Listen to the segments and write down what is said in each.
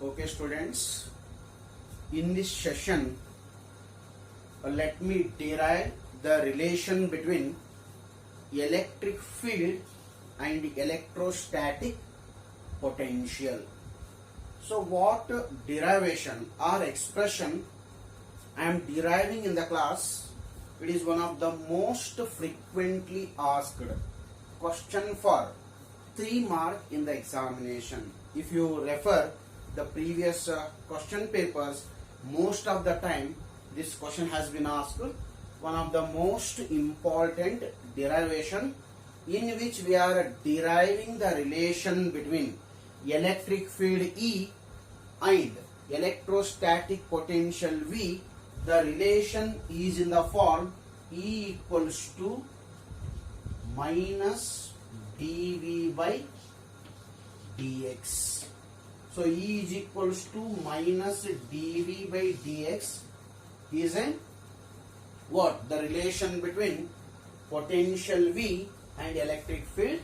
Okay, students, in this session, let me derive the relation between electric field and electrostatic potential. So, what derivation or expression I am deriving in the class? It is one of the most frequently asked question for 3 mark in the examination. If you refer the previous question papers, most of the time this question has been asked. One of the most important derivation in which we are deriving the relation between electric field E and electrostatic potential V. The relation is in the form E equals to minus dV by dx. So E is equals to minus dV by dx is a what? The relation between potential V and electric field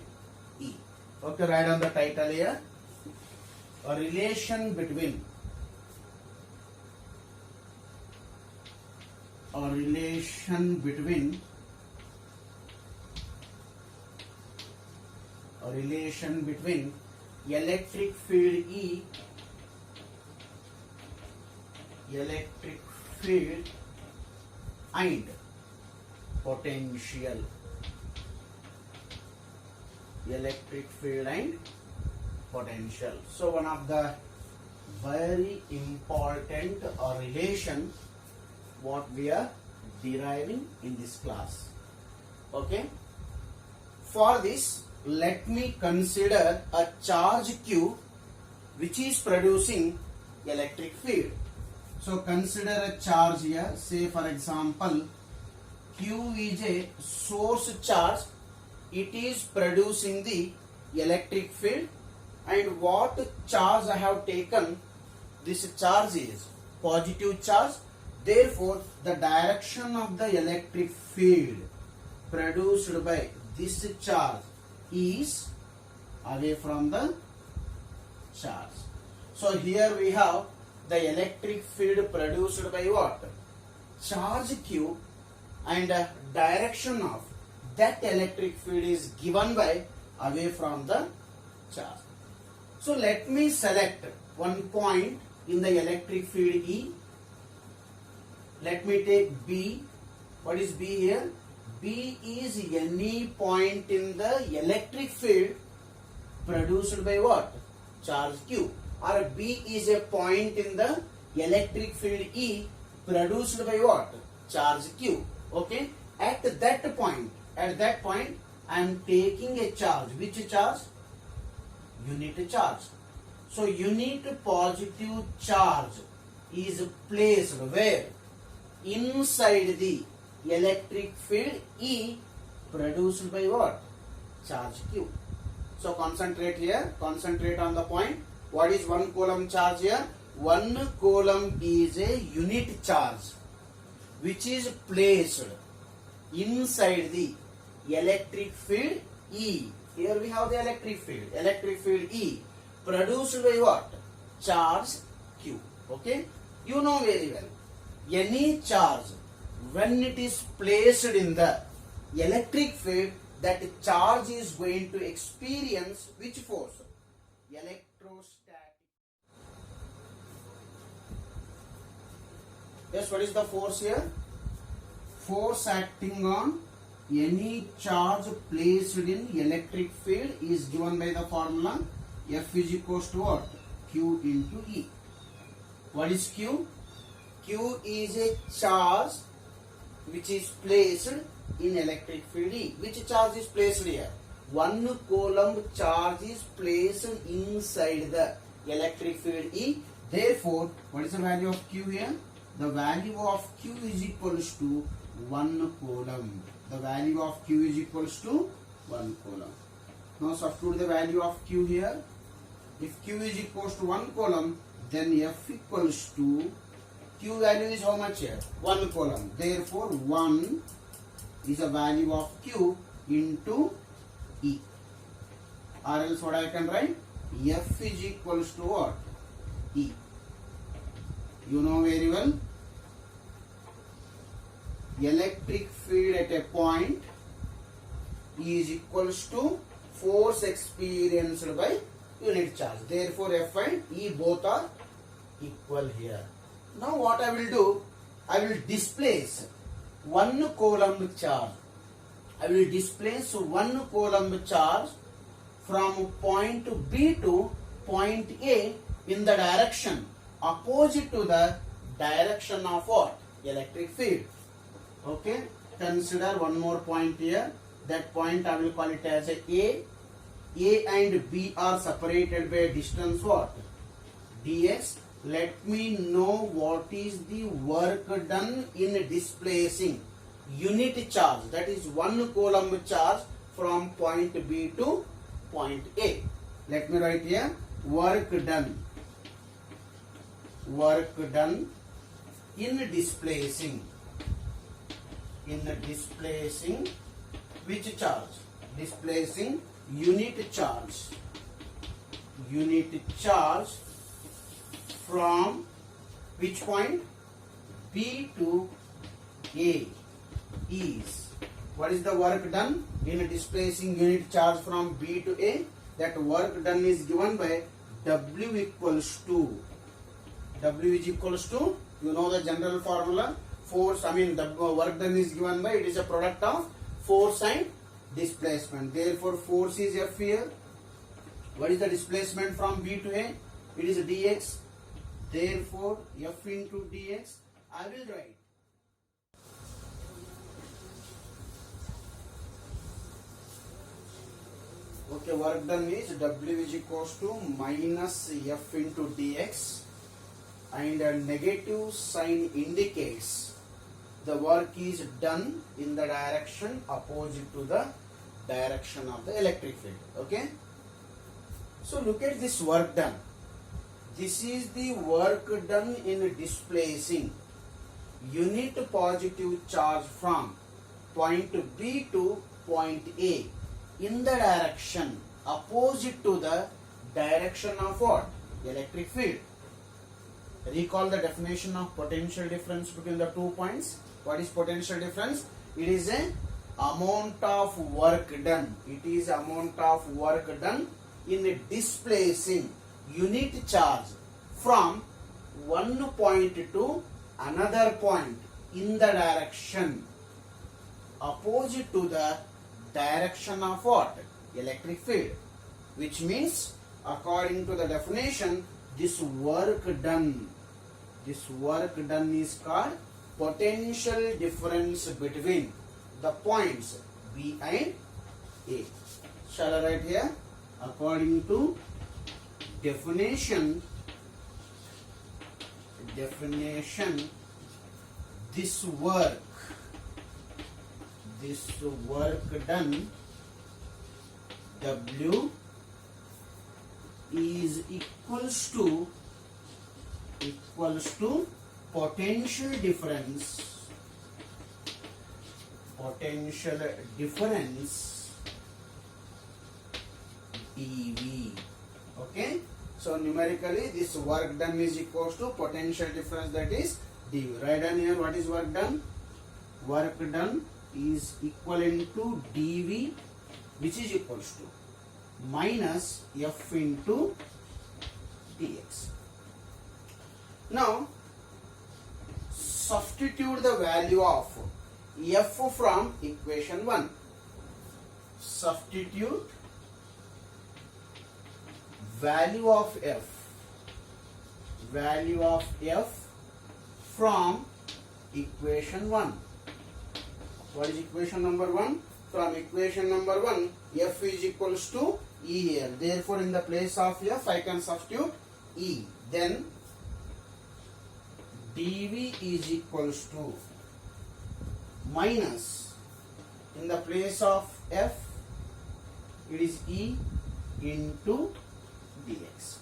E. Okay, write on the title here. A relation between electric field E, electric field and potential, electric field and potential. So one of the very important relation what we are deriving in this class. Okay, for this let me consider a charge Q which is producing electric field. So consider a charge here. Say for example Q is a source charge. It is producing the electric field, and what charge I have taken, this charge is positive charge. Therefore the direction of the electric field produced by this charge is away from the charge. So here we have the electric field produced by what? Charge Q, and direction of that electric field is given by away from the charge. So let me select one point in the electric field E. Let me take B. What is B here? B is any point in the electric field produced by what? Charge Q. Or B is a point in the electric field E produced by what? Charge Q. Okay. At that point I am taking a charge. Which charge? Unit charge. So unit positive charge is placed where? Inside the electric field E produced by what? Charge Q. So concentrate here. Concentrate on the point. What is 1 coulomb charge here? 1 coulomb is a unit charge which is placed inside the electric field E. Here we have the electric field. Electric field E produced by what? Charge Q. Okay. You know very well. Any charge, when it is placed in the electric field, that charge is going to experience which force? Electrostatic. Yes, what is the force here? Force acting on any charge placed in electric field is given by the formula F is equals to what? Q into E. What is Q? Q is a charge which is placed in electric field E. Which charge is placed here? 1 coulomb charge is placed inside the electric field E. Therefore, what is the value of Q here? The value of Q is equals to 1 coulomb. The value of Q is equals to 1 coulomb. Now substitute the value of Q here. If Q is equals to 1 coulomb, then F equals to Q value is how much here? 1 coulomb. Therefore 1 is a value of Q into E. Or else what I can write? F is equals to what? E. You know very well, electric field at a point is equals to force experienced by unit charge. Therefore, F and E both are equal here. Now what I will do, I will displace 1 coulomb charge. I will displace 1 coulomb charge from point B to point A in the direction opposite to the direction of what? Electric field. Okay, consider one more point here. That point I will call it as a A. A and B are separated by a distance what? Dx. Let me know what is the work done in displacing unit charge, that is 1 coulomb charge from point B to point A. Let me write here, work done in displacing which charge? Displacing unit charge from which point? B to A is. What is the work done in displacing unit charge from B to A? That work done is given by W is equals to, you know the general formula, force, the work done is given by, it is a product of force and displacement. Therefore, force is F here. What is the displacement from B to A? It is dx. Therefore, F into dx, I will write. Okay, work done is W is equals to minus F into dx, and a negative sign indicates the work is done in the direction opposite to the direction of the electric field. Okay, so look at this work done. This is the work done in displacing unit positive charge from point B to point A in the direction opposite to the direction of what? Electric field. Recall the definition of potential difference between the 2 points. What is potential difference? It is a amount of work done. It is amount of work done in displacing unit charge from one point to another point in the direction opposite to the direction of what? Electric field. Which means, according to the definition, this work done is called potential difference between the points B and A. Shall I write here? According to definition, this work done, W is equals to potential difference dV. Okay, so numerically this work done is equals to potential difference, that is dV. Write down here what is work done. Work done is equivalent to dV, which is equals to minus F into dx. Now substitute the value of F from equation 1. Substitute value of F from equation 1. What is equation number 1? From equation number 1, F is equals to E here. Therefore, in the place of F, I can substitute E. Then dV is equals to minus, in the place of F, it is E into dx.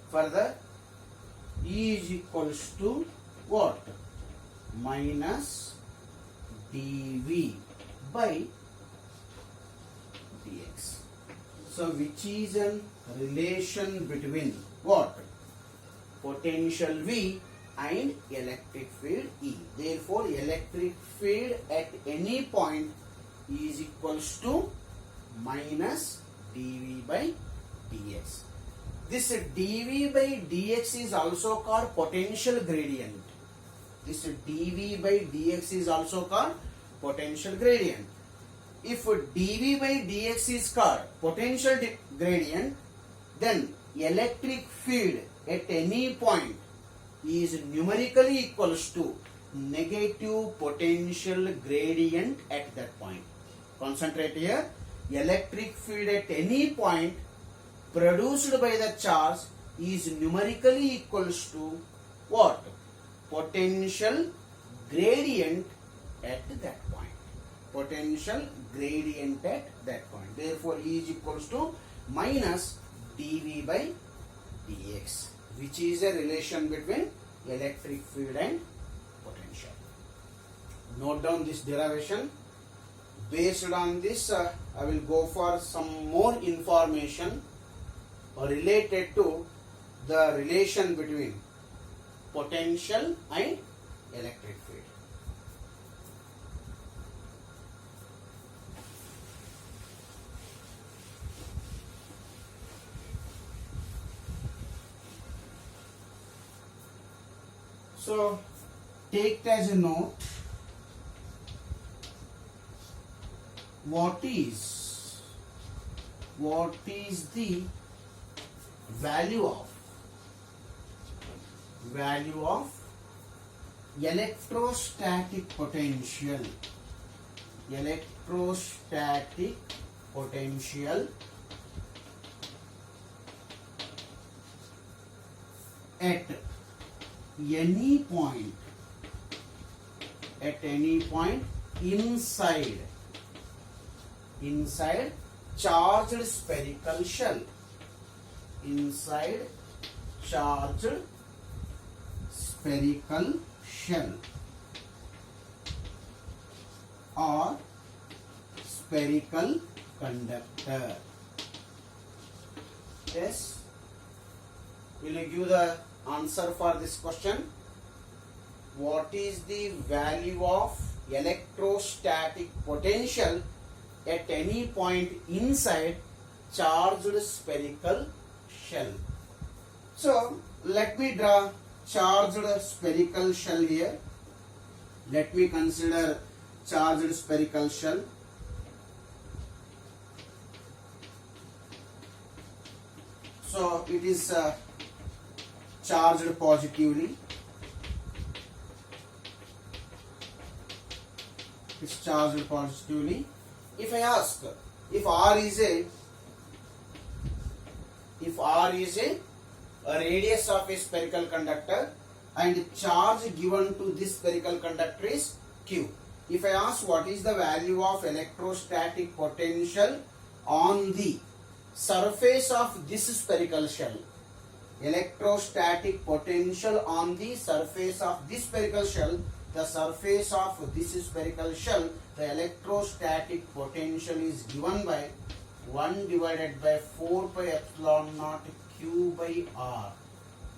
Further, E is equals to what? Minus dV by dx. So which is a relation between what? Potential V and electric field E. Therefore, electric field at any point is equals to minus dV by dx. This dV by dx is also called potential gradient. This dV by dx is also called potential gradient. If dV by dx is called potential gradient, then electric field at any point is numerically equals to negative potential gradient at that point. Concentrate here. Electric field at any point produced by the charge is numerically equals to what? Potential gradient at that point. Potential gradient at that point. Therefore, E is equals to minus dV by dx, which is a relation between electric field and potential. Note down this derivation. Based on this, I will go for some more information related to the relation between potential and electric field. So take it as a note, what is the value of electrostatic potential at any point inside charged spherical shell, or spherical conductor. Yes, will you give the answer for this question? What is the value of electrostatic potential at any point inside charged spherical shell? So let me draw charged spherical shell here. Let me consider charged spherical shell. So it is charged positively. It's charged positively. If I ask, if R is a radius of a spherical conductor and charge given to this spherical conductor is Q. If I ask what is the value of electrostatic potential on the surface of this spherical shell, electrostatic potential on the surface of this spherical shell, the surface of this spherical shell, the electrostatic potential is given by 1 divided by 4 pi epsilon naught Q by R.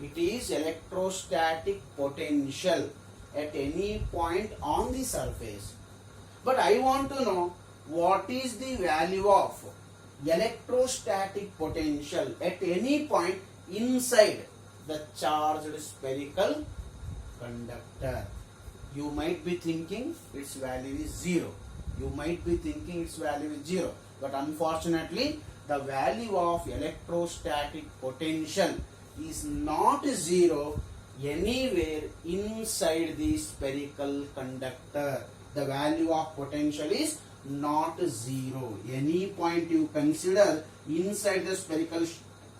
It is electrostatic potential at any point on the surface. But I want to know what is the value of electrostatic potential at any point inside the charged spherical conductor. You might be thinking its value is 0. But unfortunately, the value of electrostatic potential is not 0 anywhere inside the spherical conductor. The value of potential is not 0. Any point you consider inside the spherical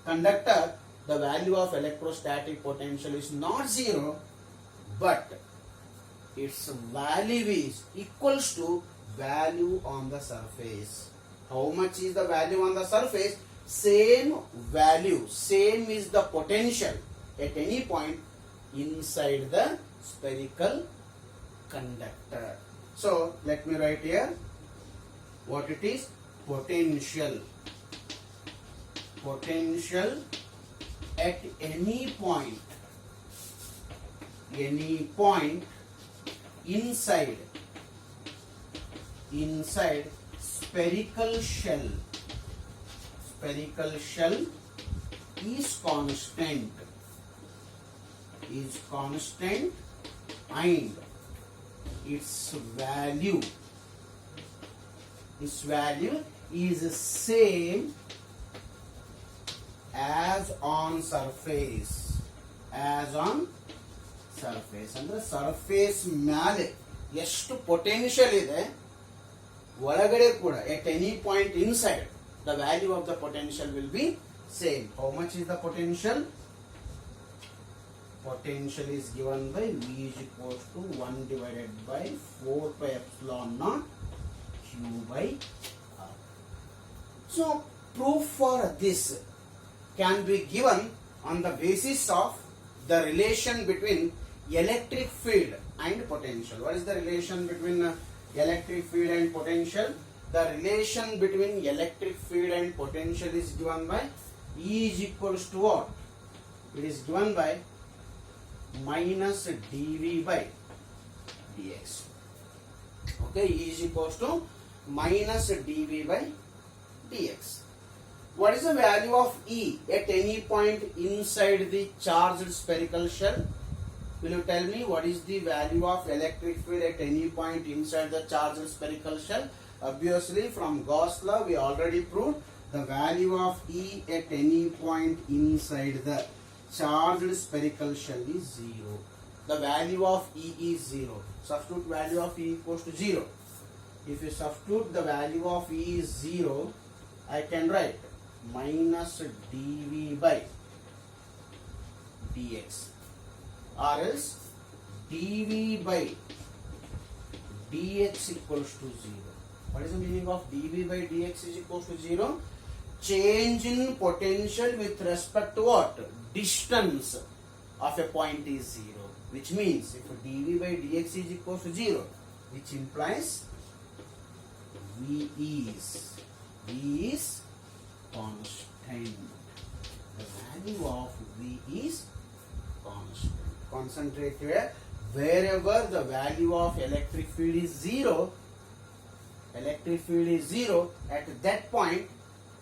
conductor, the value of electrostatic potential is not 0, but its value is equals to value on the surface. How much is the value on the surface? Same value, same is the potential at any point inside the spherical conductor. So let me write here what it is. Potential potential at any point inside spherical shell is constant and its value is same as on surface ಅಂದ್ರೆ surface ಮೇಲೆ ಎಷ್ಟು potential ಇದೆ ಒಳಗಡೆ ಕೂಡ at any point inside the value of the potential will be same. How much is the potential? Potential is given by V is equals to 1 divided by 4 pi epsilon naught Q by R. So proof for this can be given on the basis of the relation between electric field and potential. What is the relation between electric field and potential? The relation between electric field and potential is given by E is equals to what? It is given by minus dV by dx. Okay, E is equals to minus dV by dx. What is the value of E at any point inside the charged spherical shell? Will you tell me what is the value of electric field at any point inside the charged spherical shell? Obviously, from Gauss law, we already proved the value of E at any point inside the charged spherical shell is 0. The value of E is 0. Substitute value of E equals to 0. If you substitute the value of E is 0, I can write minus dV by dx, or else dV by dx equals to 0. What is the meaning of dV by dx is equals to 0? Change in potential with respect to what? Distance of a point is 0. Which means if dV by dx is equals to 0, which implies V is constant. The value of V is constant. Concentrate here. Wherever the value of electric field is 0, at that point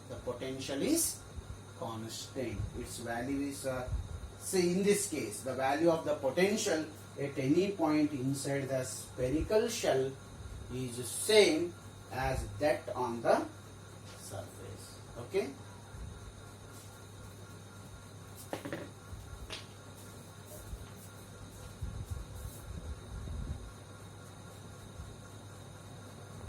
the potential is constant. Its value is say in this case the value of the potential at any point inside the spherical shell is same as that on the surface. Okay.